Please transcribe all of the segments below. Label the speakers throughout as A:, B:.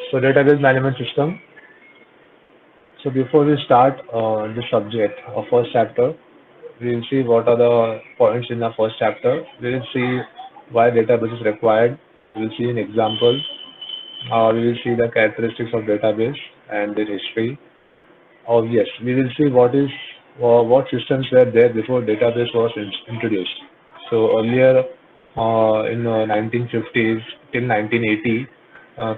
A: So database management system. So before we start the subject of first chapter, we will see what are the points in the first chapter. We will see why database is required. We will see an example. We will see the characteristics of database and their history. Oh yes, we will see what systems were there before database was introduced. So earlier in 1950s till 1980,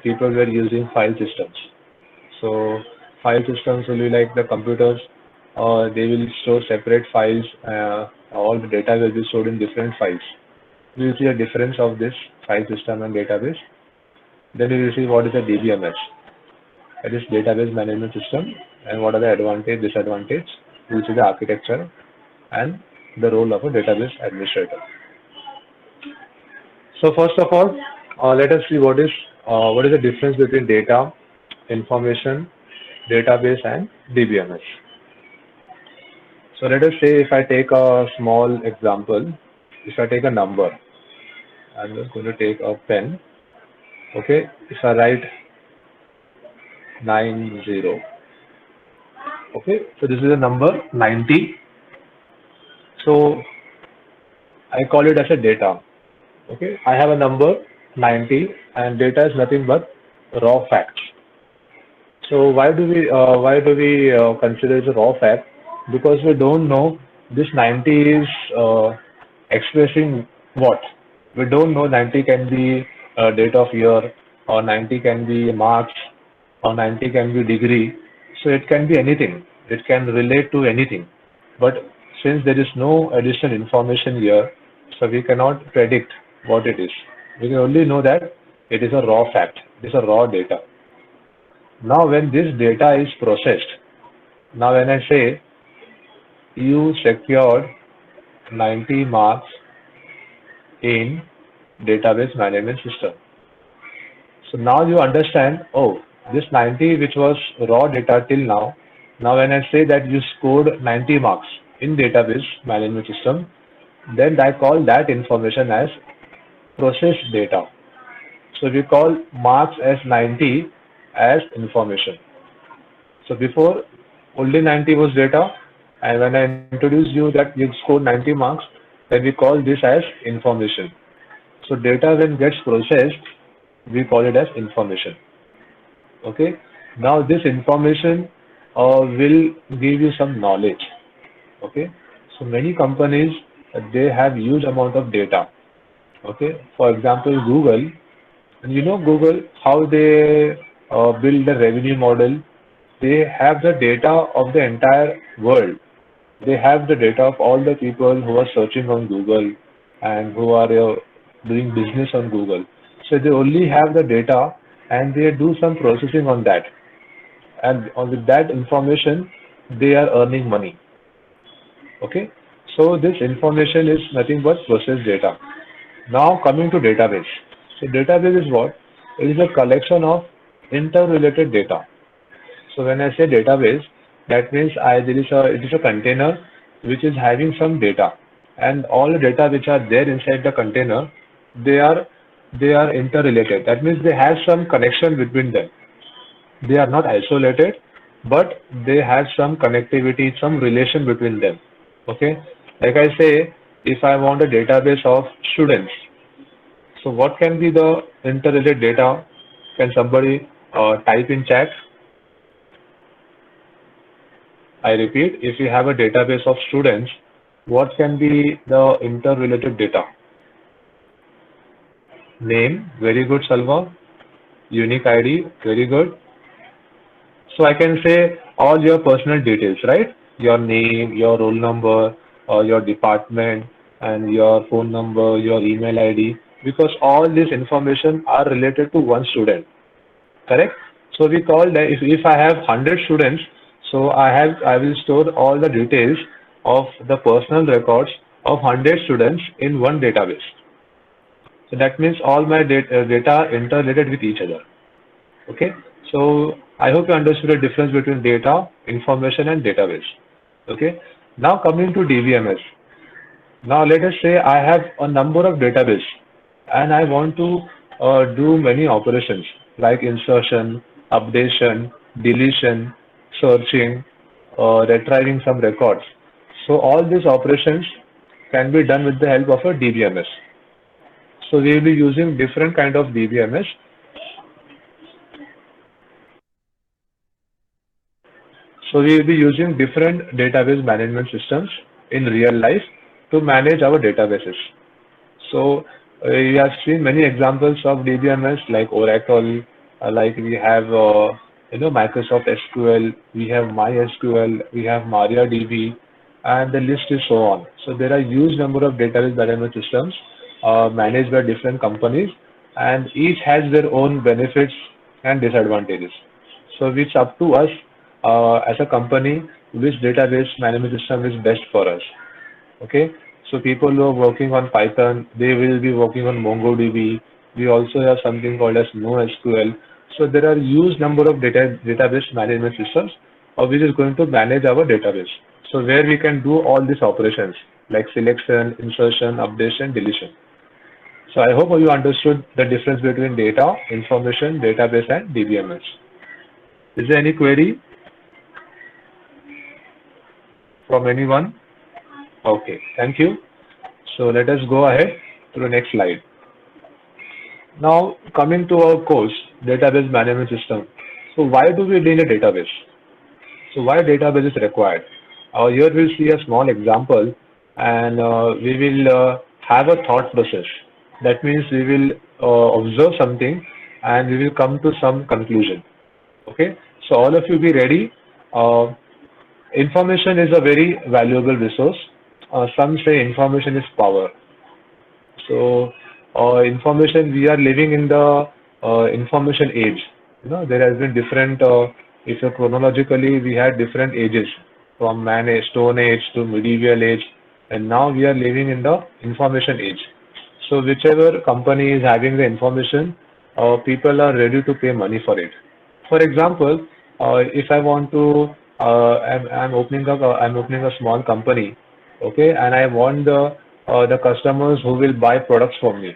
A: people were using file systems. So file systems will be like the computers. They will store separate files. All the data will be stored in different files. We will see a difference of this file system and database. Then we will see what is a DBMS. That is database management system, and what are the advantage, disadvantage, which is the architecture and the role of a database administrator. So first of all, let us see what is the difference between data, information, database, and DBMS. So let us say if I take a small example, if I take a number, I'm just going to take a pen. Okay, if I write 90. Okay, so this is a number 90. So I call it as a data. Okay, I have a number 90, and data is nothing but raw facts. So why do we consider it a raw fact? Because we don't know this 90 is expressing what. We don't know 90 can be date of year, or 90 can be marks, or 90 can be degree. So it can be anything. It can relate to anything. But since there is no additional information here, so we cannot predict what it is. We can only know that it is a raw fact. It is a raw data. Now, when this data is processed, now when I say you secured 90 marks in database management system. So now you understand, oh, this 90 which was raw data till now when I say that you scored 90 marks in database management system, then I call that information as processed data. So we call marks as 90 as information. So before only 90 was data, and when I introduce you that you scored 90 marks, then we call this as information. So data when gets processed, we call it as information. Okay. Now this information will give you some knowledge. Okay. So many companies they have huge amount of data. Okay. For example, Google, and you know Google how they build the revenue model. They have the data of the entire world. They have the data of all the people who are searching on Google and who are doing business on Google. So they only have the data, and they do some processing on that. And with that information, they are earning money. Okay. So this information is nothing but processed data. Now coming to database. So database is what? It is a collection of interrelated data. So when I say database, that means it is a container which is having some data, and all the data which are there inside the container, they are they are interrelated. That means they have some connection between them. They are not isolated, but they have some connectivity, some relation between them. Okay, like I say, if I want a database of students, so what can be the interrelated data? Can somebody type in chat? I repeat, if you have a database of students, what can be the interrelated data? Name, very good, Salva. Unique ID, very good. So I can say all your personal details, right? Your name, your roll number, or your department, and your phone number, your email ID, because all this information are related to one student, correct? So we call that if I have 100 students, so I will store all the details of the personal records of 100 students in one database. So that means all my data interrelated with each other. Okay. So I hope you understood the difference between data, information, and database. Okay. Now coming to DBMS. Now let us say I have a number of database, and I want to do many operations. like insertion, updation, deletion, searching, retrieving some records. So all these operations can be done with the help of a DBMS. So we will be using different kind of DBMS. So we will be using different database management systems in real life to manage our databases. So we have seen many examples of DBMS like Oracle, like we have Microsoft SQL, we have MySQL, we have MariaDB, and the list is so on. So there are huge number of database management systems managed by different companies, and each has their own benefits and disadvantages. So it's up to us as a company which database management system is best for us. Okay, so people who are working on Python, they will be working on MongoDB. We also have something called as NoSQL. So there are huge number of database management systems which is going to manage our database. So where we can do all these operations like selection, insertion, updation, deletion. So I hope you understood the difference between data, information, database, and DBMS. Is there any query from anyone? Okay, thank you. So let us go ahead to the next slide. Now coming to our course, database management system. So why do we need a database? So why database is required? Here we'll see a small example, and we will have a thought process. That means we will observe something and we will come to some conclusion. Okay, so all of you be ready. Information is a very valuable resource. Some say information is power. So information, we are living in the information age. There has been different, if you chronologically, we had different ages from man age, stone age to medieval age, and now we are living in the information age. So whichever company is having the information, people are ready to pay money for it. For example, if I want to, I'm opening a small company, okay, and I want the customers who will buy products from me.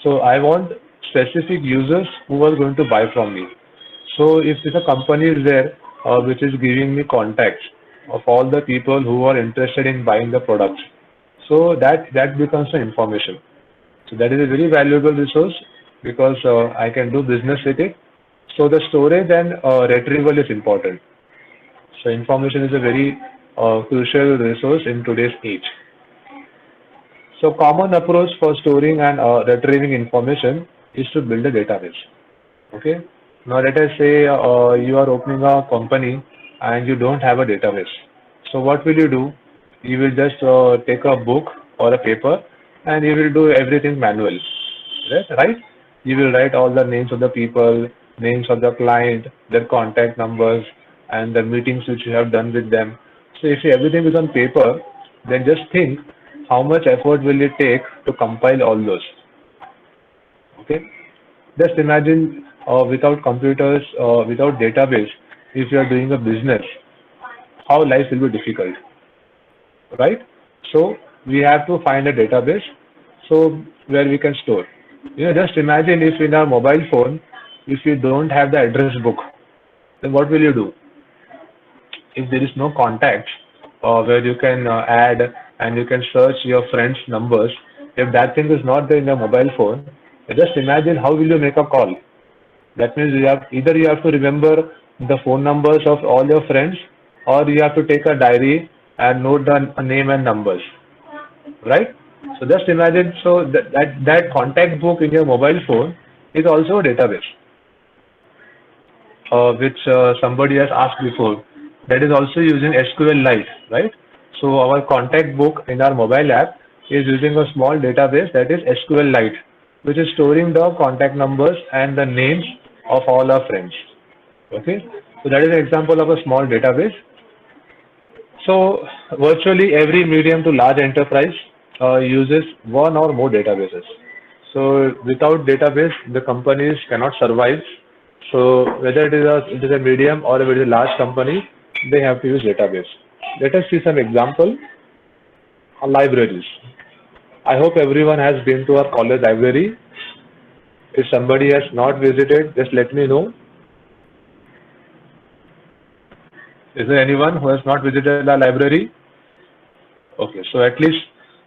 A: So I want specific users who are going to buy from me. So if a company is there which is giving me contacts of all the people who are interested in buying the products, so that becomes an information. So that is a very valuable resource because I can do business with it. So the storage and retrieval is important. So information is a very crucial resource in today's age. So common approach for storing and retrieving information is to build a database. Okay. Now let us say you are opening a company and you don't have a database. So what will you do? You will just take a book or a paper and you will do everything manual. Right? You will write all the names of the people, names of the client, their contact numbers, and the meetings which you have done with them. So if everything is on paper, then just think how much effort will it take to compile all those. Okay, just imagine without computers, without database, if you are doing a business, how life will be difficult, right? So we have to find a database, so where we can store. Just imagine if in our mobile phone, if you don't have the address book, then what will you do? If there is no contacts where you can add and you can search your friends' numbers, if that thing is not there in your mobile phone, just imagine how will you make a call. That means either you have to remember the phone numbers of all your friends, or you have to take a diary and note the name and numbers, right? So just imagine, so that contact book in your mobile phone is also a database, which somebody has asked before. That is also using SQLite, right? So our contact book in our mobile app is using a small database that is SQLite, which is storing the contact numbers and the names of all our friends. Okay, so that is an example of a small database. So virtually every medium to large enterprise uses one or more databases. So without database, the companies cannot survive. So whether it is a medium or if it is a large company, they have to use database. Let us see some example. Libraries. I hope everyone has been to our college library. If somebody has not visited, just let me know. Is there anyone who has not visited the library? Okay, so at least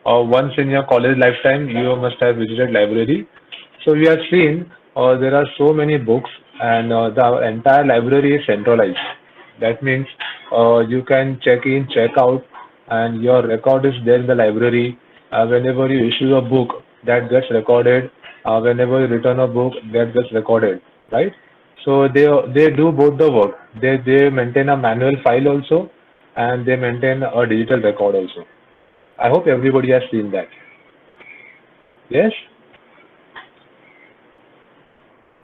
A: once in your college lifetime, you must have visited library. So we have seen there are so many books, and the entire library is centralized. That means you can check in, check out, and your record is there in the library. Whenever you issue a book, that gets recorded. Whenever you return a book, that gets recorded, right? So they do both the work. They maintain a manual file also, and they maintain a digital record also. I hope everybody has seen that. Yes,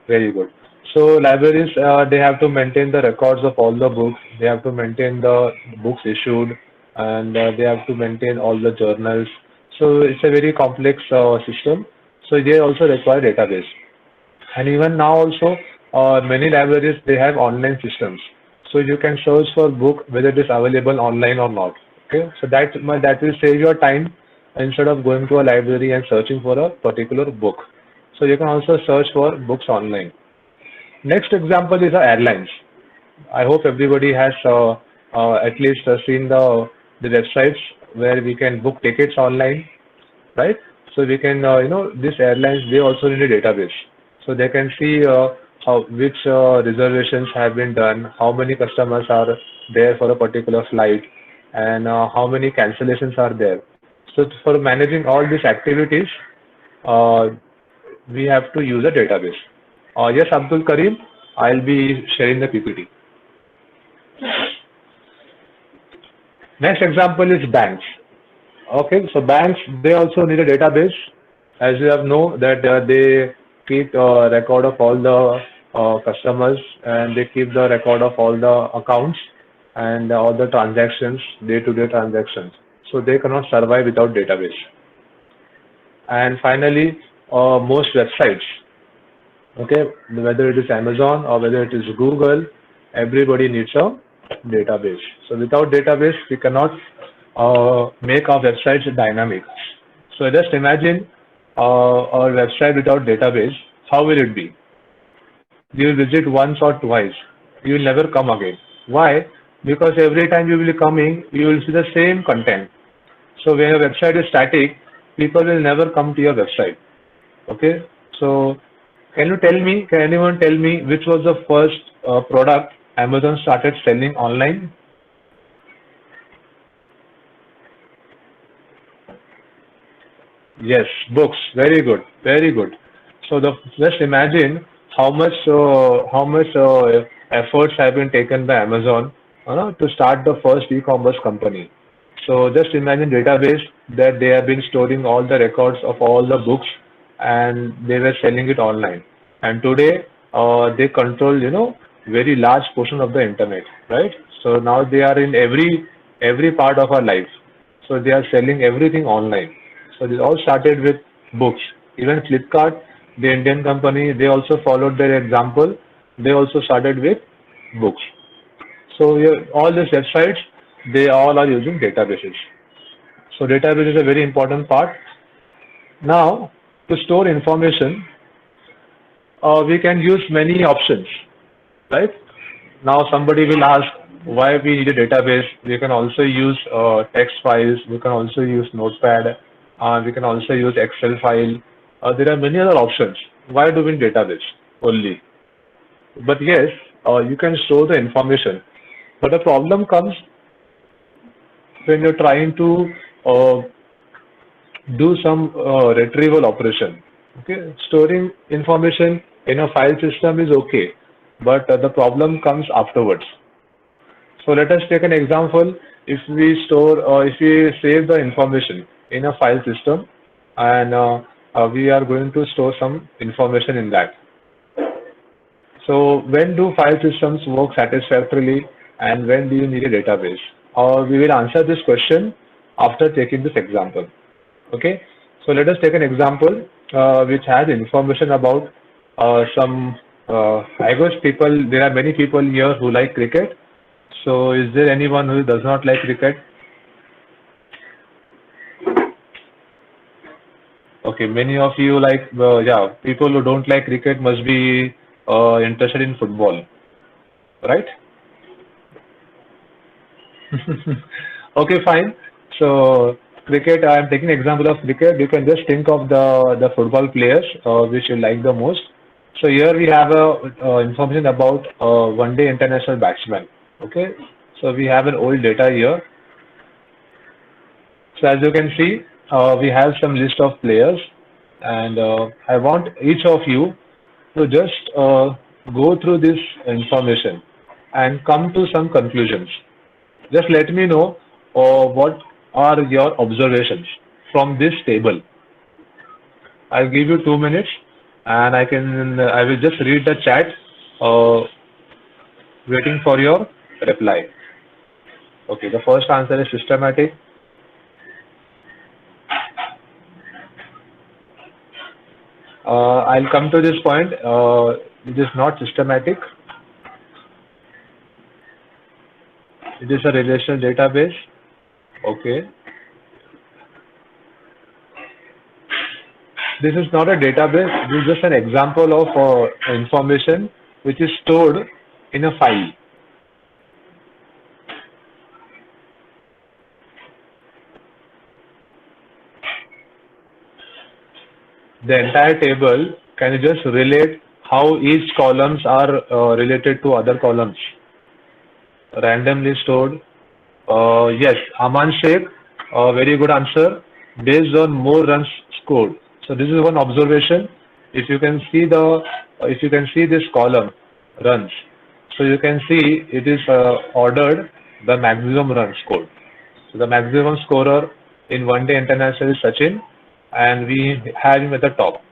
A: very good. So libraries, they have to maintain the records of all the books. They have to maintain the books issued, and they have to maintain all the journals. So it's a very complex system. So they also require database. And even now also, many libraries, they have online systems. So you can search for book whether it is available online or not. Okay, so that will save your time instead of going to a library and searching for a particular book. So you can also search for books online. Next example is airlines. I hope everybody has at least seen the websites where we can book tickets online, right? So we can, these airlines, they also need a database. So they can see which reservations have been done, how many customers are there for a particular flight, and how many cancellations are there. So for managing all these activities, uh, we have to use a database. Yes, Abdul Karim, I'll be sharing the PPT. Next example is banks. Okay, so banks, they also need a database. As you have know that they keep record of all the customers, and they keep the record of all the accounts and all the transactions, day-to-day transactions. So they cannot survive without database. And finally, most websites, okay, whether it is Amazon or whether it is Google, everybody needs a database. So without database, we cannot make our websites dynamic. So just imagine our website without database, how will it be? You will visit once or twice. You will never come again. Why? Because every time you will be coming, you will see the same content. So when your website is static, people will never come to your website. Okay. So can anyone tell me which was the first product Amazon started selling online? Yes, books. Very good. Very good. So just imagine how much efforts have been taken by Amazon, to start the first e-commerce company. So just imagine database that they have been storing all the records of all the books, and they were selling it online. And today they control, very large portion of the internet, right? So now they are in every part of our life. So they are selling everything online. So this all started with books. Even Flipkart, the Indian company, they also followed their example. They also started with books. So all these websites, they all are using databases. So database is a very important part. Now, to store information, we can use many options, right? Now somebody will ask why we need a database. We can also use text files. We can also use Notepad. We can also use Excel file. There are many other options. Why do we need database only? But yes, you can store the information. But the problem comes when you're trying to uh, do some retrieval operation. Okay, storing information in a file system is okay, but the problem comes afterwards. So let us take an example. If we save the information in a file system, and we are going to store some information in that. So when do file systems work satisfactorily, and when do you need a database? We will answer this question after taking this example. Okay. So let us take an example which has information about some. I guess there are many people here who like cricket. So is there anyone who does not like cricket? Okay, many of you like, yeah, people who don't like cricket must be interested in football, right? Okay, fine. So cricket, I am taking example of cricket. You can just think of the football players which you like the most. So here we have a information about one day international batsman. Okay, so we have an old data here. So as you can see, we have some list of players, and I want each of you to just go through this information and come to some conclusions. Just let me know what are your observations from this table. I'll give you 2 minutes, and I will just read the chat, uh, waiting for your reply. Okay, the first answer is systematic. I'll come to this point. It is not systematic. It is a relational database. Okay. This is not a database. This is just an example of information which is stored in a file. The entire table, can you just relate how each columns are related to other columns? Randomly stored. Yes, Aman Sheikh, very good answer. Based on more runs scored. So this is one observation. If you can see if you can see this column, runs. So you can see it is ordered the maximum runs scored. So the maximum scorer in one day international is Sachin, and we have him at the top.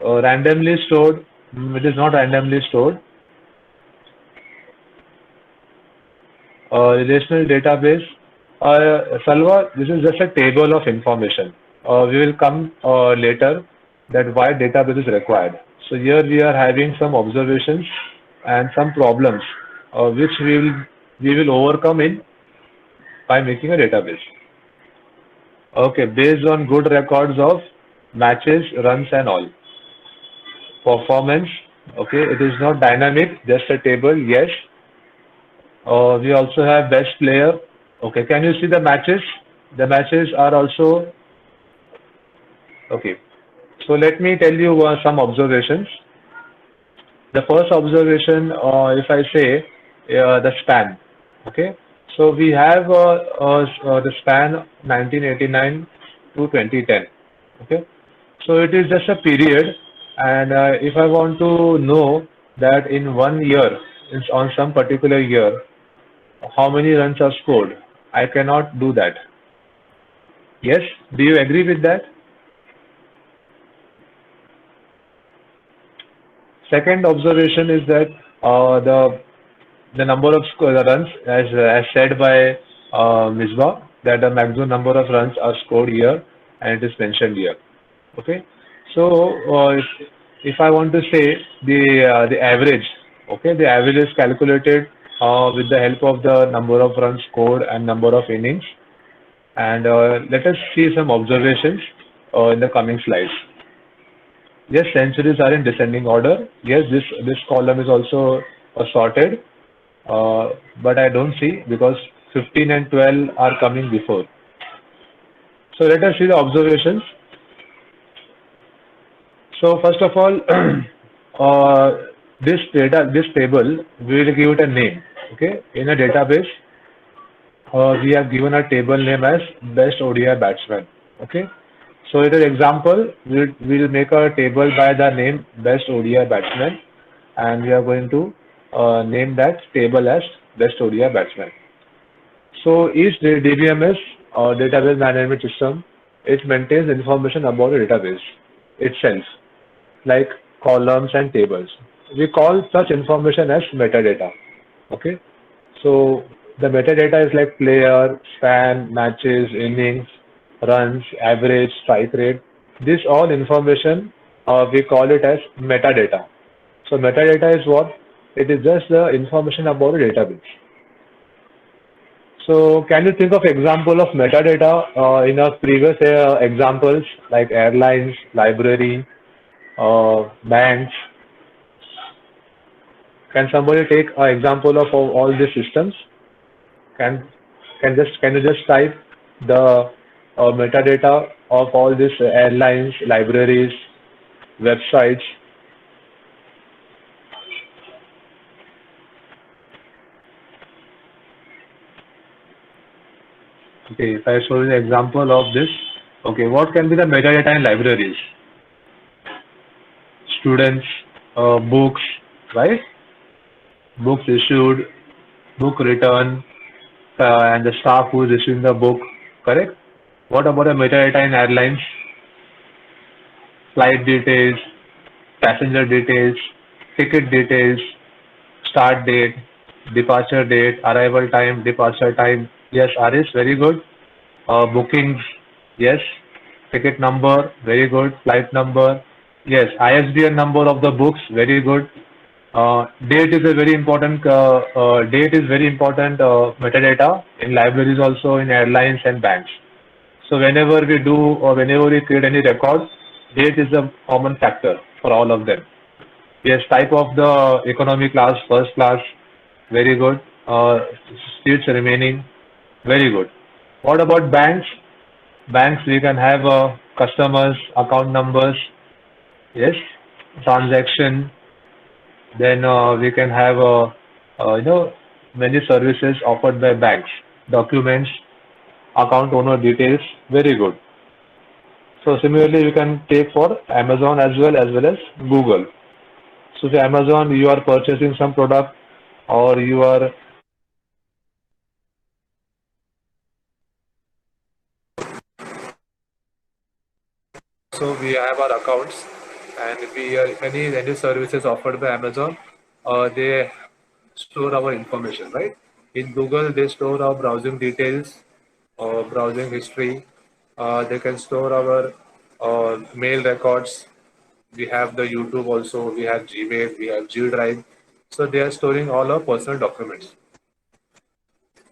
A: Randomly stored. It is not randomly stored. Relational database. Salwa, this is just a table of information. We will come later that why database is required. So here we are having some observations and some problems which we will overcome in by making a database. Okay, based on good records of matches, runs and all. Performance. Okay, it is not dynamic, just a table. Yes. We also have best player. Okay, can you see the matches? The matches are also okay. So let me tell you some observations. The first observation, if I say the span, okay. So we have the span 1989 to 2010, okay. So it is just a period, and if I want to know that in 1 year, on some particular year, how many runs are scored, I cannot do that. Yes, do you agree with that? Second observation is that the number of runs, as said by Misbah, that the maximum number of runs are scored here, and it is mentioned here. Okay, so if I want to say the average, okay, the average is calculated with the help of the number of runs scored and number of innings. And let us see some observations in the coming slides. Yes, centuries are in descending order. Yes, this column is also sorted, but I don't see because 15 and 12 are coming before. So let us see the observations. So first of all, this table, we will give it a name. Okay, in a database, we have given a table name as best ODI batsman. Okay, so in an example, we'll make a table by the name best ODI batsman, and we are going to name that table as best ODI batsman. So each DBMS or database management system, it maintains information about the database itself, like columns and tables. We call such information as metadata. Okay, so the metadata is like player, span, matches, innings, runs, average, strike rate. This all information, we call it as metadata. So metadata is what? It is just the information about the database. So can you think of example of metadata in our previous examples like airlines, library, banks? Can somebody take an example of all these systems? Can can you just type the metadata of all these airlines, libraries, websites? Okay, if I show you the example of this, okay, what can be the metadata in libraries? Students, books, right? Books issued, book return, and the staff who is issuing the book, correct? What about the metadata in airlines? Flight details, passenger details, ticket details, start date, departure date, arrival time, departure time. Yes, Aris, very good. Bookings, yes. Ticket number, very good. Flight number, yes. ISBN number of the books, very good. Date is a very important. Date is very important metadata in libraries, also in airlines and banks. So whenever we do or whenever we create any record, date is a common factor for all of them. Yes, type of the economy class, first class, very good. Seats remaining, very good. What about banks? Banks, we can have customers, account numbers, yes, transaction. Then we can have many services offered by banks, documents, account owner details, very good. So similarly, you can take for Amazon as well as Google. So for Amazon, you are purchasing some product or you are, so we have our accounts and we any services offered by Amazon, they store our information, right? In Google, they store our browsing details, browsing history. They can store our mail records. We have the YouTube also. We have Gmail. We have G Drive. So they are storing all our personal documents.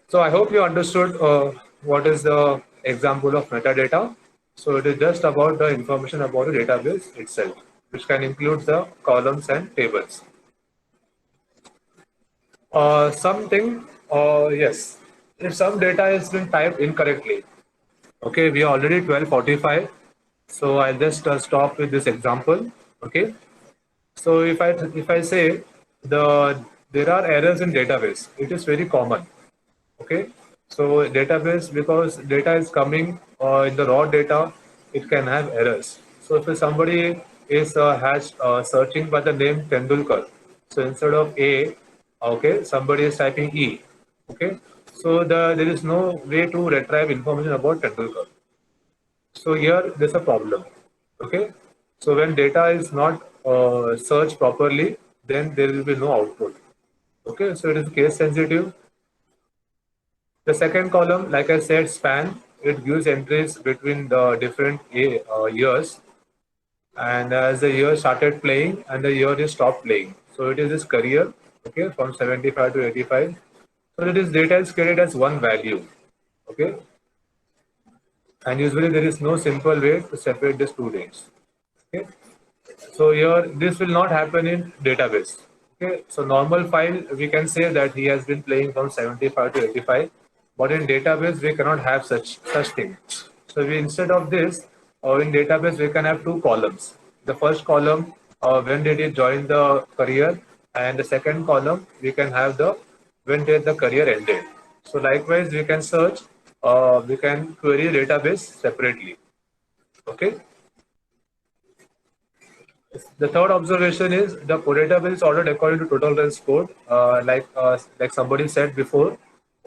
A: So I hope you understood what is the example of metadata. So it is just about the information about the database itself, which can include the columns and tables. Yes, if some data has been typed incorrectly, okay, we are already 12:45, so I'll just stop with this example, okay. So if I say there are errors in database, it is very common. Okay, so database, because data is coming in the raw data, it can have errors. So if somebody is has searching by the name Tendulkar, so instead of A, okay, somebody is typing E. Okay, so there is no way to retrieve information about Tendulkar. So here there's a problem. Okay, so when data is not searched properly, then there will be no output. Okay, so it is case sensitive. The second column, like I said, span, it gives entries between the different years. And as the year started playing and the year is stopped playing. So it is this career, okay, from 75 to 85. So it is data is created as one value, okay. And usually there is no simple way to separate these two dates, okay. So here, this will not happen in database. Okay, so normal file, we can say that he has been playing from 75 to 85, but in database, we cannot have such thing. So we, instead of this, or in database, we can have two columns. The first column, when did he join the career, and the second column, we can have the when did the career ended. So likewise, we can search, we can query database separately. Okay. The third observation is the database is ordered according to total runs code, like somebody said before.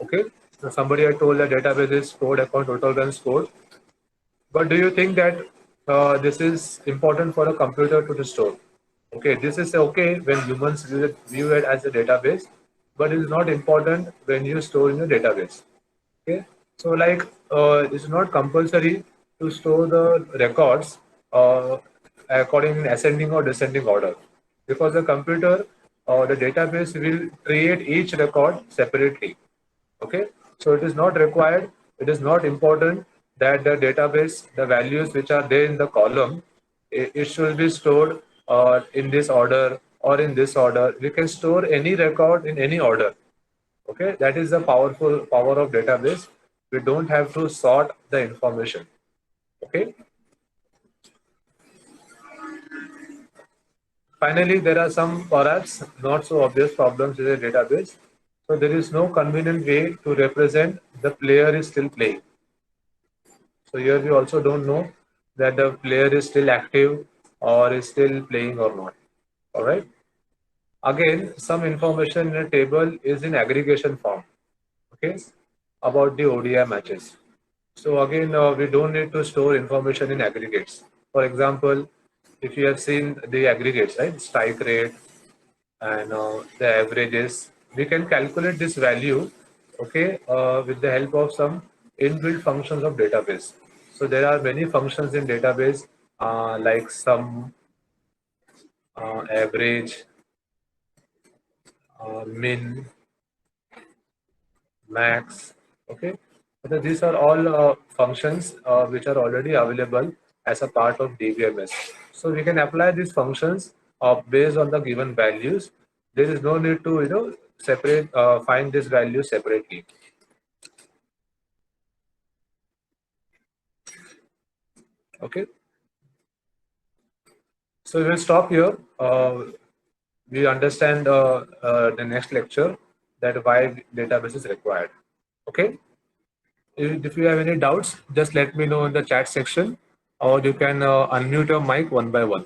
A: Okay, so somebody had told the database is stored according to total runs code. But do you think that this is important for a computer to store? Okay, this is okay when humans view it as a database, but it is not important when you store in a database. Okay, so like it's not compulsory to store the records according in ascending or descending order, because the computer or the database will create each record separately. Okay, So it is not required, it is not important that the database, the values which are there in the column, it should be stored in this order or in this order. We can store any record in any order. Okay, that is the powerful power of database. We don't have to sort the information. Okay. Finally, there are some perhaps not so obvious problems with a database. So there is no convenient way to represent the player is still playing. So here we also don't know that the player is still active or is still playing or not. All right. Again, some information in a table is in aggregation form. Okay, about the ODI matches. So again, we don't need to store information in aggregates. For example, if you have seen the aggregates, right, strike rate and the averages, we can calculate this value, okay, with the help of some inbuilt functions of database. So there are many functions in database like sum, average, min, max. Okay, so these are all functions which are already available as a part of DBMS. So we can apply these functions based on the given values. There is no need to separate find this value separately. Okay, so we'll stop here. We understand the next lecture that why database is required. Okay. If you have any doubts, just let me know in the chat section, or you can unmute your mic one by one.